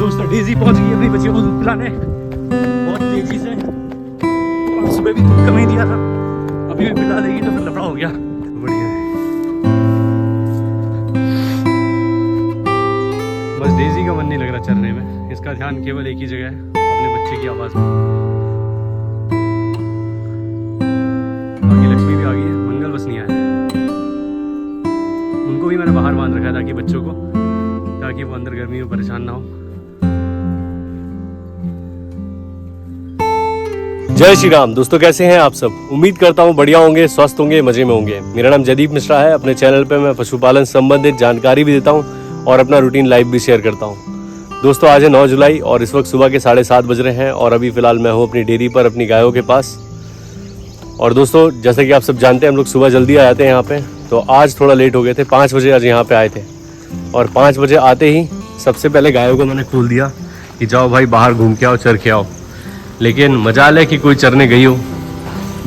दोस्तों डेजी पहुंच गई अपनी बच्चियों को दूध पिलाने बहुत तेजी से। और सुबह भी दूध कम ही दिया था, अभी भी पिला देगी तो फिर लफड़ा हो गया। बढ़िया है। बस डेजी का मन नहीं लग रहा चलने में, इसका ध्यान केवल एक ही जगह है, अपने बच्चे की आवाज़ में। बाकी लक्ष्मी भी आ गई है, मंगल बस नहीं आया है। उनको भी मैंने बाहर बांध रखा ताकि बच्चों को, ताकि वो अंदर गर्मी में परेशान ना हो। जय श्री राम दोस्तों, कैसे हैं आप सब। उम्मीद करता हूं बढ़िया होंगे, स्वस्थ होंगे, मजे में होंगे। मेरा नाम जयदीप मिश्रा है। अपने चैनल पे मैं पशुपालन संबंधित जानकारी भी देता हूं और अपना रूटीन लाइफ भी शेयर करता हूं। दोस्तों आज है 9 जुलाई और इस वक्त सुबह के 7:30 बज रहे हैं और अभी फिलहाल मैं हूं अपनी डेयरी पर अपनी गायों के पास। और दोस्तों जैसे कि आप सब जानते हैं हम लोग सुबह जल्दी आ जाते हैं यहाँ पे, तो आज थोड़ा लेट हो गए थे। 5 बजे आज यहाँ पे आए थे और 5 बजे आते ही सबसे पहले गायों को मैंने खोल दिया कि जाओ भाई बाहर घूम के आओ, चर के आओ। लेकिन मजाल है कि कोई चरने गई हो।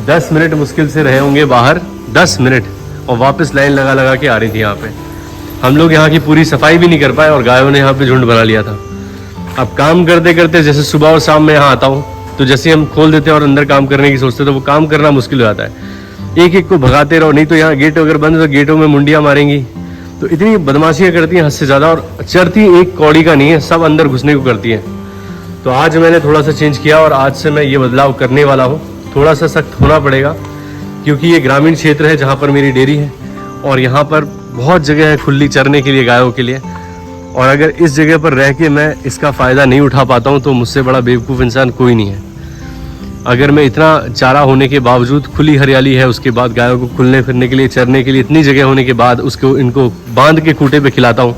10 मिनट मुश्किल से रहे होंगे बाहर, 10 मिनट, और वापस लाइन लगा लगा के आ रही थी यहाँ पे। हम लोग यहाँ की पूरी सफाई भी नहीं कर पाए और गायों ने यहाँ पे झुंड बना लिया था। अब काम करते करते जैसे सुबह और शाम में यहाँ आता हूँ तो जैसे हम खोल देते हैं और अंदर काम करने की सोचते तो वो काम करना मुश्किल हो जाता है। एक एक को भगाते रहो, नहीं तो यहाँ गेट अगर बंद तो गेटों में मुंडियाँ मारेंगी। तो इतनी बदमाशियाँ करती हैं हद से ज़्यादा, और चरती एक कौड़ी का नहीं है, सब अंदर घुसने को करती हैं। तो आज मैंने थोड़ा सा चेंज किया और आज से मैं ये बदलाव करने वाला हूँ। थोड़ा सा सख्त होना पड़ेगा क्योंकि ये ग्रामीण क्षेत्र है जहाँ पर मेरी डेयरी है और यहाँ पर बहुत जगह है खुली चरने के लिए गायों के लिए। और अगर इस जगह पर रह के मैं इसका फ़ायदा नहीं उठा पाता हूँ तो मुझसे बड़ा बेवकूफ़ इंसान कोई नहीं है। अगर मैं इतना चारा होने के बावजूद, खुली हरियाली है, उसके बाद गायों को खुलने फिरने के लिए, चरने के लिए इतनी जगह होने के बाद उसको इनको बांध के खूंटे पे खिलाता हूँ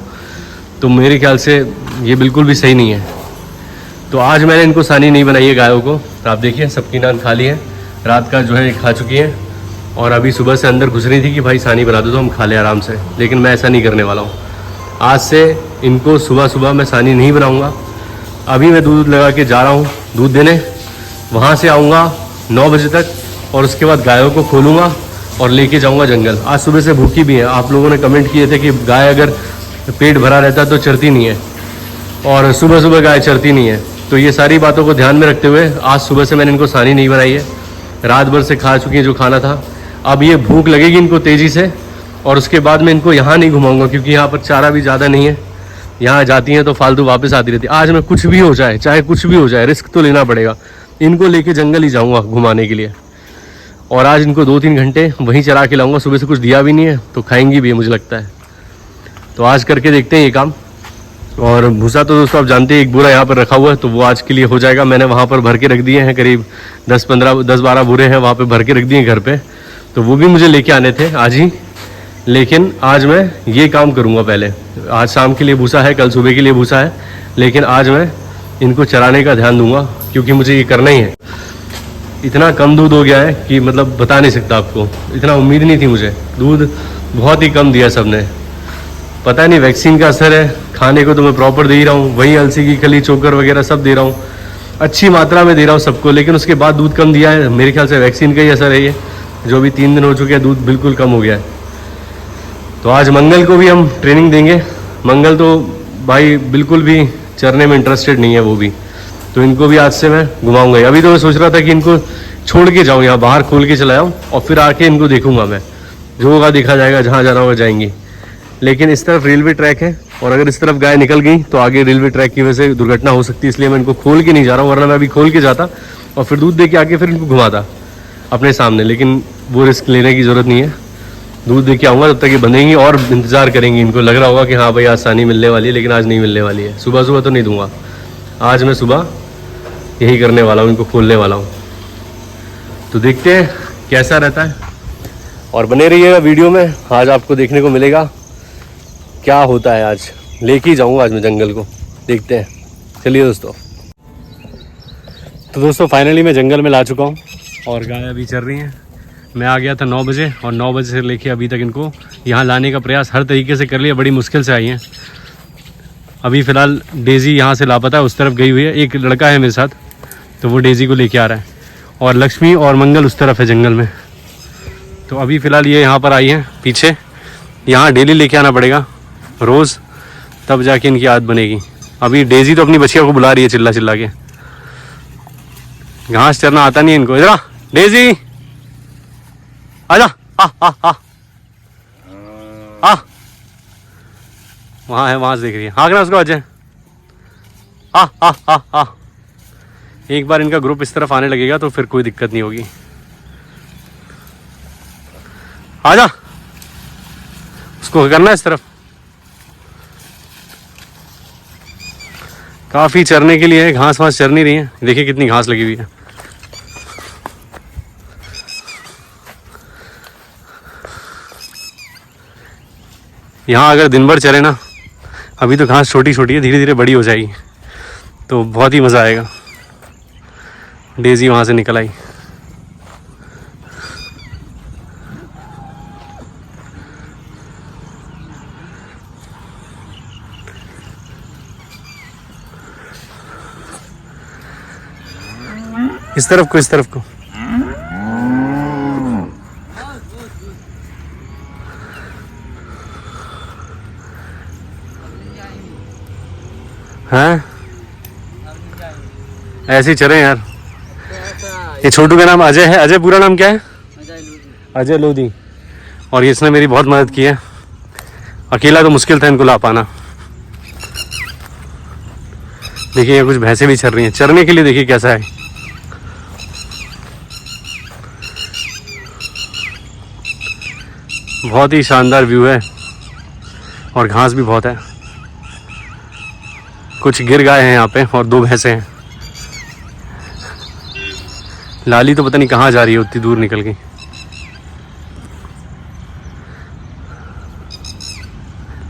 तो मेरे ख्याल से ये बिल्कुल भी सही नहीं है। तो आज मैंने इनको सानी नहीं बनाई है गायों को। आप देखिए सबकी नान खाली है, रात का जो है खा चुकी हैं और अभी सुबह से अंदर घुस रही थी कि भाई सानी बना दो तो हम खा लें आराम से। लेकिन मैं ऐसा नहीं करने वाला हूँ। आज से इनको सुबह सुबह मैं सानी नहीं बनाऊँगा। अभी मैं दूध लगा के जा रहा हूँ दूध देने, वहाँ से आऊँगा 9 बजे तक और उसके बाद गायों को खोलूँगा और लेके जाऊँगा जंगल। आज सुबह से भूखी भी है। आप लोगों ने कमेंट किए थे कि गाय अगर पेट भरा रहता तो चरती नहीं है और सुबह सुबह गाय चरती नहीं है। तो ये सारी बातों को ध्यान में रखते हुए आज सुबह से मैंने इनको सानी नहीं बनाई है। रात भर से खा चुकी हैं जो खाना था। अब ये भूख लगेगी इनको तेज़ी से और उसके बाद मैं इनको यहाँ नहीं घुमाऊँगा क्योंकि यहाँ पर चारा भी ज़्यादा नहीं है। यहाँ जाती हैं तो फालतू वापस आती रहती है। आज मैं कुछ भी हो जाए, चाहे कुछ भी हो जाए, रिस्क तो लेना पड़ेगा। इनको लेके जंगल ही जाऊँगा घुमाने के लिए और आज इनको 2-3 घंटे वहीं चरा के लाऊँगा। सुबह से कुछ दिया भी नहीं है तो खाएंगी भी मुझे लगता है। तो आज करके देखते हैं ये काम। और भूसा तो दोस्तों आप जानते हैं एक बोरा यहाँ पर रखा हुआ है तो वो आज के लिए हो जाएगा। मैंने वहाँ पर भर के रख दिए हैं, करीब 10-12 बोरे हैं वहाँ पे भर के रख दिए घर पे। तो वो भी मुझे लेके आने थे आज ही, लेकिन आज मैं ये काम करूँगा पहले। आज शाम के लिए भूसा है, कल सुबह के लिए भूसा है, लेकिन आज मैं इनको चराने का ध्यान दूंगा क्योंकि मुझे ये करना ही है। इतना कम दूध हो गया है कि मतलब बता नहीं सकता आपको, इतना उम्मीद नहीं थी मुझे। दूध बहुत ही कम दिया सबने, पता नहीं वैक्सीन का असर है। खाने को तो मैं प्रॉपर दे ही रहा हूँ, वही अलसी की खली, चोकर वगैरह सब दे रहा हूँ, अच्छी मात्रा में दे रहा हूँ सबको, लेकिन उसके बाद दूध कम दिया है। मेरे ख्याल से वैक्सीन का ही असर है ये, जो भी 3 दिन हो चुके हैं दूध बिल्कुल कम हो गया है। तो आज मंगल को भी हम ट्रेनिंग देंगे। मंगल तो भाई बिल्कुल भी चरने में इंटरेस्टेड नहीं है वो भी, तो इनको भी आज से मैं घुमाऊँगा। अभी तो मैं सोच रहा था कि इनको छोड़ के जाऊँ, यहाँ बाहर खोल के चला जाऊँ और फिर आके इनको देखूँगा मैं, जो होगा देखा जाएगा, जहाँ जाना होगा जाएंगी। लेकिन इस तरफ रेलवे ट्रैक है और अगर इस तरफ गाय निकल गई तो आगे रेलवे ट्रैक की वजह से दुर्घटना हो सकती है, इसलिए मैं इनको खोल के नहीं जा रहा हूँ। वरना मैं अभी खोल के जाता और फिर दूध दे के आके फिर इनको घुमाता अपने सामने, लेकिन वो रिस्क लेने की ज़रूरत नहीं है। दूध दे के आऊँगा तब तक ये बंधेंगी और इंतज़ार करेंगी। इनको लग रहा होगा कि हाँ भाई आसानी मिलने वाली है, लेकिन आज नहीं मिलने वाली है। सुबह सुबह तो नहीं दूंगा, आज मैं सुबह यही करने वाला हूँ, इनको खोलने वाला हूँ। तो देखते हैं कैसा रहता है और बने रहिएगा वीडियो में। आज आपको देखने को मिलेगा क्या होता है। आज लेके ही जाऊँगा आज मैं जंगल को, देखते हैं। चलिए दोस्तों। तो दोस्तों फाइनली मैं जंगल में ला चुका हूँ और गाय अभी चल रही हैं। मैं आ गया था 9 बजे और 9 बजे से लेके अभी तक इनको यहाँ लाने का प्रयास हर तरीके से कर लिया, बड़ी मुश्किल से आई हैं। अभी फ़िलहाल डेजी यहाँ से लापता है, उस तरफ गई हुई है। एक लड़का है मेरे साथ तो वो डेजी को लेके आ रहा है और लक्ष्मी और मंगल उस तरफ है जंगल में। तो अभी फ़िलहाल ये यहाँ पर आई हैं पीछे। यहाँ डेली लेके आना पड़ेगा रोज़, तब जाके इनकी आदत बनेगी। अभी डेजी तो अपनी बच्चियों को बुला रही है चिल्ला चिल्ला के। घास चरना आता नहीं इनको। इधर आ डेजी, आजा। आ आ आ आ, वहाँ है, वहाँ से देख रही है। हाँकना उसको अजय। आ आ आ आ, एक बार इनका ग्रुप इस तरफ आने लगेगा तो फिर कोई दिक्कत नहीं होगी। आजा, उसको करना है इस तरफ। काफी चरने के लिए है, घास वास चर नहीं रही है। देखिए कितनी घास लगी हुई है। यहाँ अगर दिन भर चरे ना, अभी तो घास छोटी छोटी है, धीरे धीरे बड़ी हो जाएगी तो बहुत ही मज़ा आएगा। डेजी वहाँ से निकल आई। इस तरफ को, इस तरफ को। हाँ ऐसे ही चले यार। ये छोटू का नाम अजय है। अजय पूरा नाम क्या है? अजय लोधी। और इसने मेरी बहुत मदद की है, अकेला तो मुश्किल था इनको ला पाना। देखिए ये कुछ भैंसें भी चर रही हैं, चरने के लिए देखिए कैसा है। बहुत ही शानदार व्यू है और घास भी बहुत है। कुछ गिर गाय हैं यहाँ पे और 2 भैंसे हैं। लाली तो पता नहीं कहाँ जा रही है, उतनी दूर निकल गई।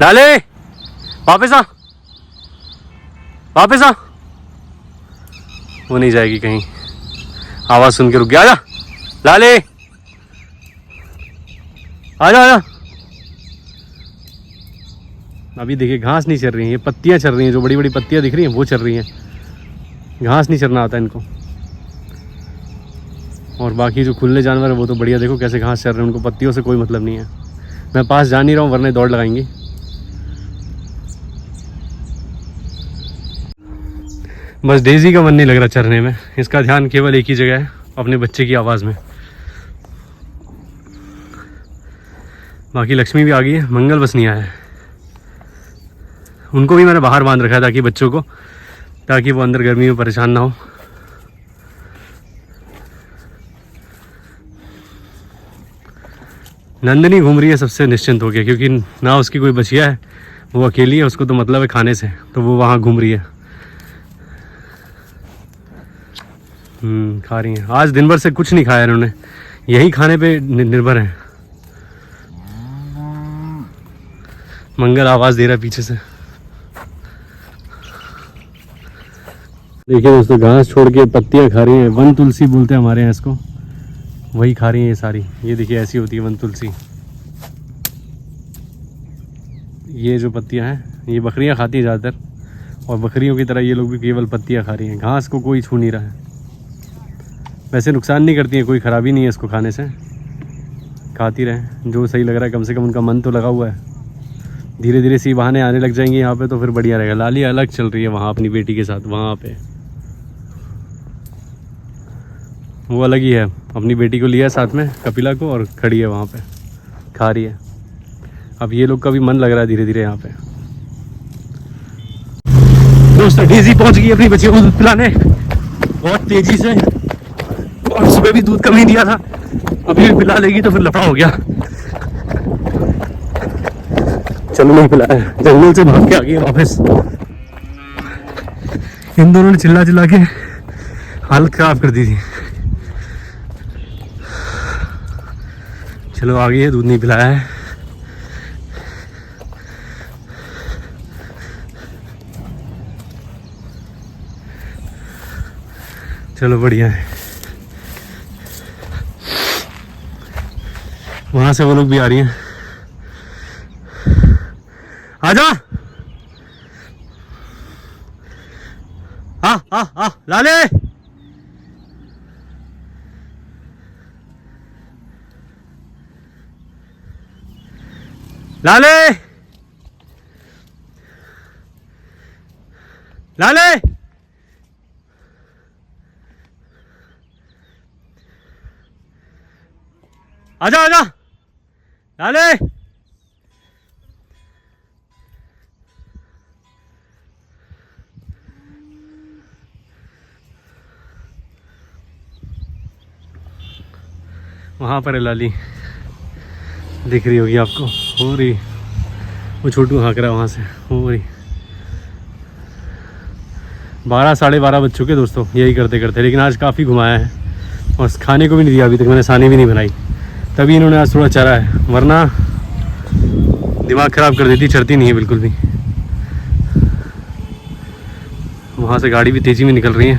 लाले वापस आ, वापस आ। वो नहीं जाएगी कहीं, आवाज सुन के रुक गया। आजा लाले, आजा आजा। अभी देखिए घास नहीं चल रही है, ये पत्तियां चल रही हैं, जो बड़ी बड़ी पत्तियां दिख रही हैं वो चल रही हैं। घास नहीं चरना आता इनको। और बाकी जो खुले जानवर है वो तो बढ़िया, देखो कैसे घास चल रहे हैं, उनको पत्तियों से कोई मतलब नहीं है। मैं पास जा नहीं रहा हूँ वरना दौड़ लगाएंगी। बस डेजी का मन नहीं लग रहा चरने में, इसका ध्यान केवल एक ही जगह है, अपने बच्चे की आवाज़ में। बाकी लक्ष्मी भी आ गई है, मंगल बस नहीं आया है। उनको भी मैंने बाहर बांध रखा है ताकि बच्चों को, ताकि वो अंदर गर्मी में परेशान ना हो। नंदनी घूम रही है सबसे निश्चिंत हो गया, क्योंकि ना उसकी कोई बचिया है, वो अकेली है, उसको तो मतलब है खाने से, तो वो वहाँ घूम रही है। खा रही है। आज दिन भर से कुछ नहीं खाया इन्होंने, यही खाने पे निर्भर है। मंगल आवाज दे रहा है पीछे से। देखिए दोस्तों घास छोड़ के पत्तियां खा रही हैं। वन तुलसी बोलते हैं हमारे यहाँ इसको, वही खा रही हैं ये सारी। ये देखिए ऐसी होती है वन तुलसी। ये जो पत्तियां हैं ये बकरियां खाती हैं ज़्यादातर, और बकरियों की तरह ये लोग भी केवल पत्तियां खा रही हैं। घास को कोई छू नहीं रहा है। वैसे नुकसान नहीं करती है, कोई ख़राबी नहीं है इसको खाने से, खाती रहे जो सही लग रहा है। कम से कम उनका मन तो लगा हुआ है। धीरे धीरे सी बहाने आने लग जाएंगे यहाँ पे तो फिर बढ़िया रहेगा। लाली अलग चल रही है वहाँ अपनी बेटी के साथ, वहाँ पे वो अलग ही है। अपनी बेटी को लिया साथ में, कपिला को, और खड़ी है वहाँ पे खा रही है। अब ये लोग का भी मन लग रहा है धीरे धीरे यहाँ पे। दोस्तों डेजी पहुँच गई अपनी बच्चियों को दूध पिलाने बहुत तेजी से, और सुबह भी दूध कम ही दिया था, अभी भी पिला लेगी तो फिर लफड़ा हो गया। चलो नहीं पिलाया, जंगल से भाग के आ गई वापस। इन दोनों ने चिल्ला चिल्ला के हालत खराब कर दी थी। चलो आ गई है, दूध नहीं पिलाया है। चलो बढ़िया है। वहां से वो लोग भी आ रही हैं। आजा, आ लाले, लाले, लाले आजा आजा लाले। वहाँ पर है लाली, दिख रही होगी आपको, हो रही। वो छोटू हाँक रहा है वहाँ से, हो रही। 12 साढ़े 12 बज चुके दोस्तों यही करते करते, लेकिन आज काफ़ी घुमाया है और खाने को भी नहीं दिया अभी तक, मैंने सानी भी नहीं बनाई, तभी इन्होंने आज थोड़ा चरा है, वरना दिमाग ख़राब कर देती, चढ़ती नहीं है बिल्कुल भी। वहाँ से गाड़ी भी तेज़ी में निकल रही है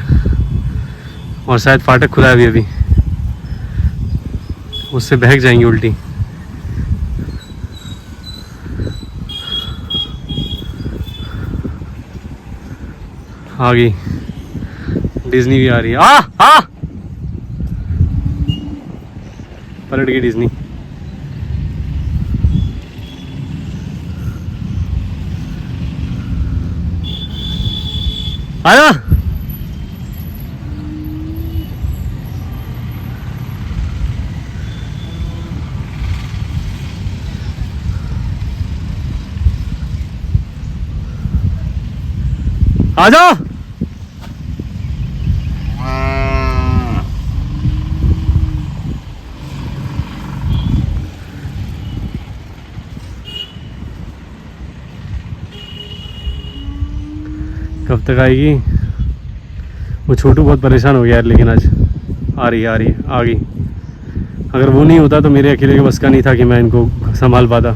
और शायद फाटक खुला है अभी, उससे बहक जाएंगी उल्टी। आ गई डिज्नी भी आ रही है। आ पलट गई डिज्नी। आया आजा। कब तक आएगी? वो छोटू बहुत परेशान हो गया यार, लेकिन आज आ रही आ गई। अगर वो नहीं होता तो मेरे अकेले के बस का नहीं था कि मैं इनको संभाल पाता,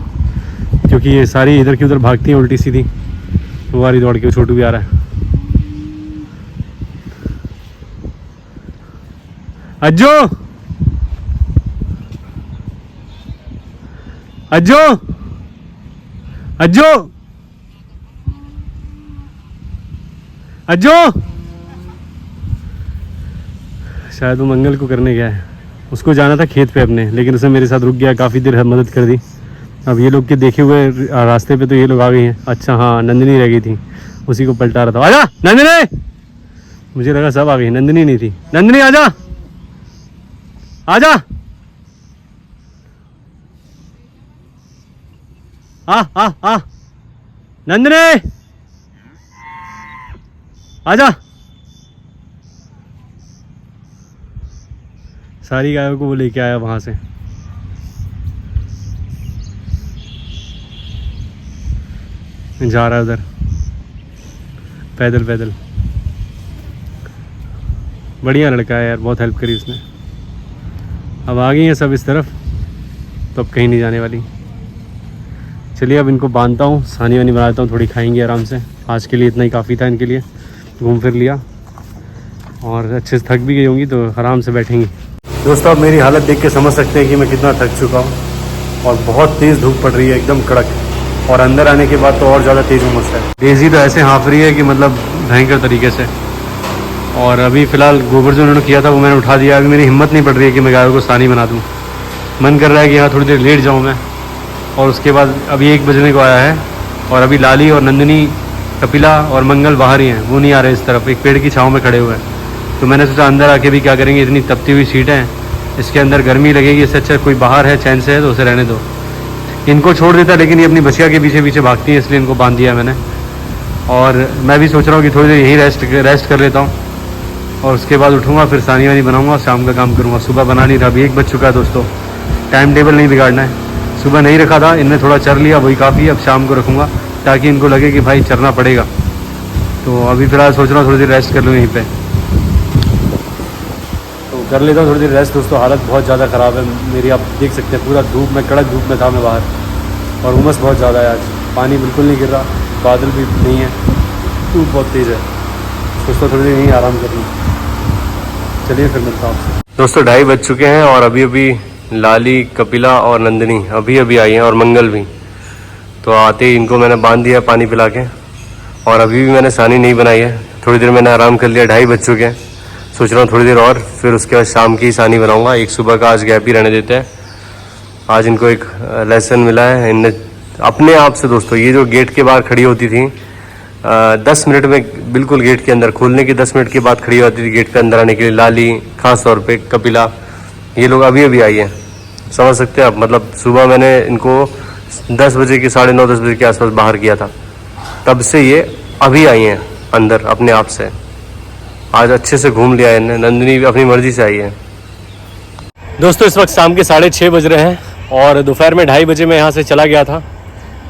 क्योंकि ये सारी इधर की उधर भागती हैं उल्टी सीधी। वो आ रही दौड़ के, छोटू भी आ रहा है। अज्जो अज्जो अज्जो अज्जो। शायद वो मंगल को करने गया है, उसको जाना था खेत पे अपने, लेकिन उसने मेरे साथ रुक गया, काफ़ी देर मदद कर दी। अब ये लोग के देखे हुए रास्ते पे तो ये लोग आ गए हैं। अच्छा हाँ, नंदिनी रह गई थी, उसी को पलटा रहा था। आजा नंदिनी, मुझे लगा सब आ गई, नंदिनी नहीं थी। नंदिनी आजा आजा। आ नंदिनी आजा। सारी गायों को वो लेके आया वहां से। जा रहा है उधर पैदल पैदल। बढ़िया लड़का है यार, बहुत हेल्प करी उसने। अब आ गई हैं सब इस तरफ, तो अब कहीं नहीं जाने वाली। चलिए अब इनको बांधता हूँ, सानी वानी बनाता हूँ, थोड़ी खाएंगे आराम से। आज के लिए इतना ही काफ़ी था इनके लिए, घूम फिर लिया और अच्छे से थक भी गई होंगी तो आराम से बैठेंगी। दोस्तों अब मेरी हालत देख के समझ सकते हैं कि मैं कितना थक चुका हूँ और बहुत तेज़ धूप पड़ रही है, एकदम कड़क। और अंदर आने के बाद तो और ज़्यादा तेज़ उमस है। डेज़ी तो ऐसे हाँफ रही है कि मतलब भयंकर तरीके से। और अभी फ़िलहाल गोबर जो उन्होंने किया था वो मैंने उठा दिया। अभी मेरी हिम्मत नहीं पड़ रही है कि मैं गायों को सानी बना दूँ। मन कर रहा है कि यहाँ थोड़ी देर लेट जाऊँ मैं। और उसके बाद अभी 1 बजने को आया है और अभी लाली और नंदिनी, कपिला और मंगल बाहर ही हैं, वो नहीं आ रहे इस तरफ, एक पेड़ की छाँव में खड़े हुए हैं। तो मैंने सोचा अंदर आके भी क्या करेंगे, इतनी तपती हुई सीटें हैं, इसके अंदर गर्मी लगेगी, इससे अच्छा कोई बाहर है चैन से है तो उसे रहने दो। इनको छोड़ देता, लेकिन ये अपनी बछिया के पीछे पीछे भागती हैं, इसलिए इनको बांध दिया मैंने। और मैं भी सोच रहा हूँ कि थोड़ी देर यहीं रेस्ट कर लेता हूँ और उसके बाद उठूँगा, फिर सानी वानी बनाऊँगा, शाम का काम करूँगा। सुबह बना नहीं था, अभी 1 बज चुका है दोस्तों। टाइम टेबल नहीं बिगाड़ना है। सुबह नहीं रखा था, इनने थोड़ा चर लिया, वही काफ़ी है। अब शाम को रखूँगा ताकि इनको लगे कि भाई चरना पड़ेगा। तो अभी फ़िलहाल सोच रहा हूँ थोड़ी देर रेस्ट कर लूँ यहीं पे, तो कर लेता हूँ थोड़ी देर रेस्ट। दोस्तों हालत बहुत ज़्यादा ख़राब है मेरी, आप देख सकते हैं पूरा धूप में, कड़क धूप में था मैं बाहर। और उमस बहुत ज़्यादा है आज, पानी बिल्कुल नहीं गिर रहा, बादल भी नहीं है, धूप बहुत तेज़ है। सोचता थोड़ी देर यहीं आराम कर लूँ। चलिए फिर मिलता हूँ आपसे। दोस्तों 2:30 बज चुके हैं और अभी अभी लाली, कपिला और नंदिनी अभी आई हैं और मंगल भी। तो आते ही इनको मैंने बांध दिया पानी पिला के, और अभी भी मैंने सानी नहीं बनाई है। थोड़ी देर मैंने आराम कर लिया, 2:30 बज चुके हैं। सोच रहा हूँ थोड़ी देर और, फिर उसके बाद शाम की सानी बनाऊँगा। एक सुबह का आज गैप ही रहने देते हैं। आज इनको एक लेसन मिला है इनने अपने आप से। दोस्तों ये जो गेट के बाहर खड़ी होती थी 10 मिनट में बिल्कुल गेट के अंदर खोलने के 10 मिनट के बाद खड़ी होती थी गेट के अंदर आने के लिए। लाली, खास तौर पे कपिला, ये लोग अभी अभी आई हैं, समझ सकते हैं आप। मतलब सुबह मैंने इनको 10 बजे के 9:30 10 बजे के आसपास बाहर किया था, तब से ये अभी आई हैं अंदर अपने आप से। आज अच्छे से घूम लिया इन्हें, नंदिनी भी अपनी मर्जी से आई है। दोस्तों इस वक्त शाम के 6:30 बज रहे हैं और दोपहर में 2:30 बजे मैं यहाँ से चला गया था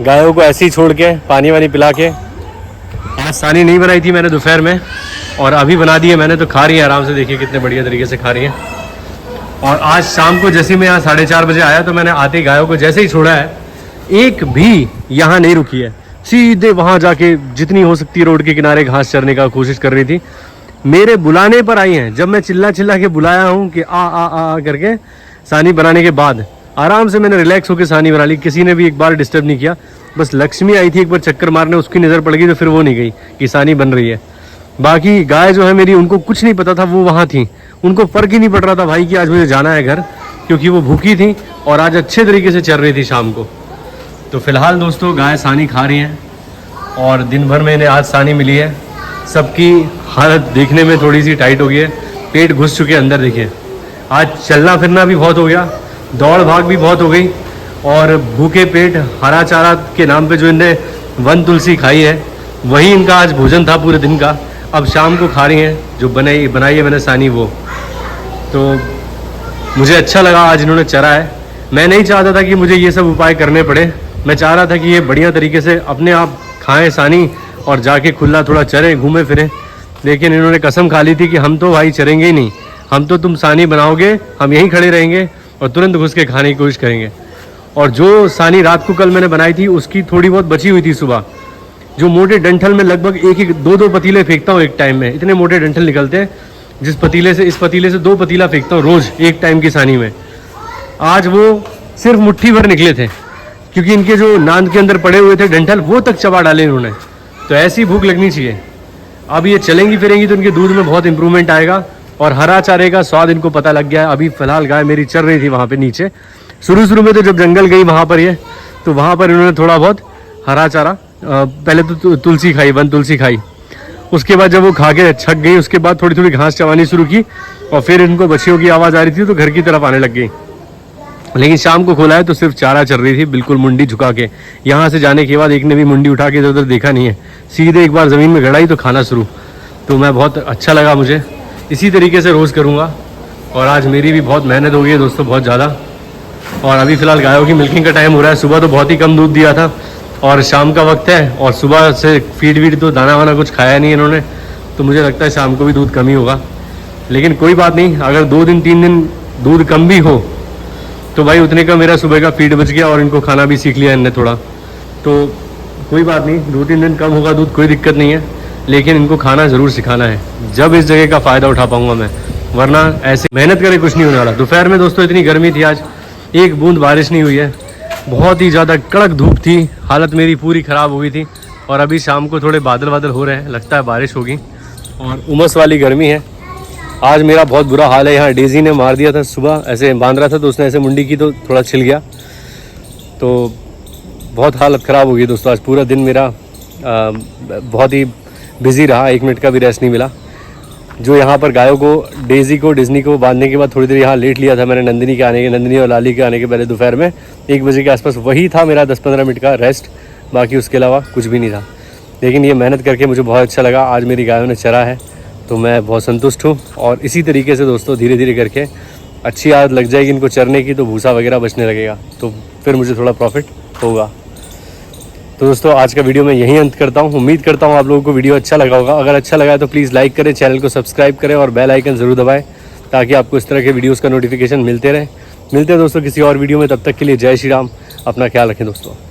गायों को ऐसे ही छोड़ के, पानी वानी पिला के। आज सानी नहीं बनाई थी मैंने दोपहर में और अभी बना दी है मैंने, तो खा रही है आराम से, देखिए कितने बढ़िया तरीके से खा रही है। और आज शाम को जैसे मैं यहाँ 4:30 बजे आया तो मैंने आते ही गायों को जैसे ही छोड़ा है, एक भी यहाँ नहीं रुकी है, सीधे वहाँ जाके जितनी हो सकती है रोड के किनारे घास चरने का कोशिश कर रही थी। मेरे बुलाने पर आई हैं, जब मैं चिल्ला चिल्ला के बुलाया हूँ कि आ करके सानी बनाने के बाद आराम से मैंने रिलैक्स होकर सानी बना ली। किसी ने भी एक बार डिस्टर्ब नहीं किया। बस लक्ष्मी आई थी एक बार चक्कर मारने, उसकी नज़र पड़ गई तो फिर वो नहीं गई कि सानी बन रही है। बाकी गाय जो है मेरी, उनको कुछ नहीं पता था, वो वहाँ थी, उनको फ़र्क ही नहीं पड़ रहा था भाई कि आज मुझे जाना है घर, क्योंकि वो भूखी थी और आज अच्छे तरीके से चल रही थी शाम को। तो फिलहाल दोस्तों गाय सानी खा रही हैं और दिन भर में इन्हें आज सानी मिली है। सबकी हालत देखने में थोड़ी सी टाइट हो गई है, पेट घुस चुके अंदर। देखिए आज चलना फिरना भी बहुत हो गया, दौड़ भाग भी बहुत हो गई और भूखे पेट हरा चारा के नाम पे जो इनने वन तुलसी खाई है वही इनका आज भोजन था पूरे दिन का। अब शाम को खा रही हैं जो बनाई है मैंने सानी, वो तो मुझे अच्छा लगा आज इन्होंने चरा है। मैं नहीं चाहता था कि मुझे ये सब उपाय करने पड़े, मैं चाह रहा था कि ये बढ़िया तरीके से अपने आप खाएं सानी और जाके खुला थोड़ा चरें, घूमें फिरें। लेकिन इन्होंने कसम खा ली थी कि हम तो भाई चरेंगे ही नहीं, हम तो तुम सानी बनाओगे, हम यहीं खड़े रहेंगे और तुरंत घुस के खाने की कोशिश करेंगे। और जो सानी रात को कल मैंने बनाई थी उसकी थोड़ी बहुत बची हुई थी सुबह, जो मोटे डंठल में लगभग एक दो पतीले फेंकता हूँ एक टाइम में, इतने मोटे डंठल निकलते हैं। जिस पतीले से, इस पतीले से 2 पतीला फेंकता हूँ रोज़ एक टाइम की सानी में। आज वो सिर्फ मुट्ठी भर निकले थे, क्योंकि इनके जो नांद के अंदर पड़े हुए थे डंठल वो तक चबा डाले इन्होंने। तो ऐसी भूख लगनी चाहिए। अब ये चलेंगी फिरेंगी तो इनके दूध में बहुत इंप्रूवमेंट आएगा और हरा चारे का स्वाद इनको पता लग गया है। अभी फिलहाल गाय मेरी चल रही थी वहाँ पे नीचे। शुरू में तो जब जंगल गई वहाँ पर ये, तो वहाँ पर इन्होंने थोड़ा बहुत हरा चारा, पहले तो तुलसी खाई, वन तुलसी खाई। उसके बाद जब वो खा के छक गई उसके बाद थोड़ी थोड़ी घास चबानी शुरू की और फिर इनको बच्चियों की आवाज़ आ रही थी तो घर की तरफ आने लग गई। लेकिन शाम को खोला है तो सिर्फ चारा चल रही थी, बिल्कुल मुंडी झुका के। यहाँ से जाने के बाद एक ने भी मुंडी उठा के इधर उधर देखा नहीं है, सीधे एक बार ज़मीन में गड़ाई तो खाना शुरू। तो मैं बहुत अच्छा लगा मुझे, इसी तरीके से रोज़ करूँगा। और आज मेरी भी बहुत मेहनत हो गई है दोस्तों, बहुत ज़्यादा। और अभी फ़िलहाल गायों की मिल्किंग का टाइम हो रहा है। सुबह तो बहुत ही कम दूध दिया था और शाम का वक्त है और सुबह से फीड तो दाना वाना कुछ खाया नहीं इन्होंने, तो मुझे लगता है शाम को भी दूध कम ही होगा। लेकिन कोई बात नहीं, अगर 2 दिन 3 दिन दूध कम भी हो तो भाई उतने का मेरा सुबह का फीड बच गया और इनको खाना भी सीख लिया इनने थोड़ा। तो कोई बात नहीं, 2-3 दिन कम होगा दूध, कोई दिक्कत नहीं है, लेकिन इनको खाना ज़रूर सिखाना है, जब इस जगह का फ़ायदा उठा पाऊँगा मैं, वरना ऐसे मेहनत करे कुछ नहीं होने वाला। दोपहर में दोस्तों इतनी गर्मी थी, आज एक बूंद बारिश नहीं हुई है, बहुत ही ज़्यादा कड़क धूप थी, हालत मेरी पूरी ख़राब हो गई थी। और अभी शाम को थोड़े बादल बादल हो रहे हैं, लगता है बारिश होगी और उमस वाली गर्मी है। आज मेरा बहुत बुरा हाल है। यहाँ डेजी ने मार दिया था, सुबह ऐसे बांध रहा था तो उसने ऐसे मुंडी की तो थोड़ा छिल गया, तो बहुत हालत ख़राब हो गई दोस्तों। आज पूरा दिन मेरा बहुत ही बिजी रहा, 1 मिनट का भी रेस्ट नहीं मिला। जो यहाँ पर गायों को, डेजी को, डिज्नी को बांधने के बाद थोड़ी देर यहाँ लेट लिया था मैंने नंदिनी और लाली के आने के पहले दोपहर में 1 बजे के आसपास, वही था मेरा 10-15 मिनट का रेस्ट, बाकी उसके अलावा कुछ भी नहीं था। लेकिन ये मेहनत करके मुझे बहुत अच्छा लगा। आज मेरी गायों ने चरा है तो मैं बहुत संतुष्ट हूँ। और इसी तरीके से दोस्तों धीरे धीरे करके अच्छी आदत लग जाएगी इनको चरने की, तो भूसा वगैरह बचने लगेगा, तो फिर मुझे थोड़ा प्रॉफिट होगा। तो दोस्तों आज का वीडियो मैं यहीं अंत करता हूँ। उम्मीद करता हूँ आप लोगों को वीडियो अच्छा लगा होगा। अगर अच्छा लगा है तो प्लीज़ लाइक करें, चैनल को सब्सक्राइब करें और बेल आइकन ज़रूर दबाएं, ताकि आपको इस तरह के वीडियोज़ का नोटिफिकेशन मिलते रहे। मिलते हैं दोस्तों किसी और वीडियो में, तब तक के लिए जय श्री राम। अपना ख्याल रखें दोस्तों।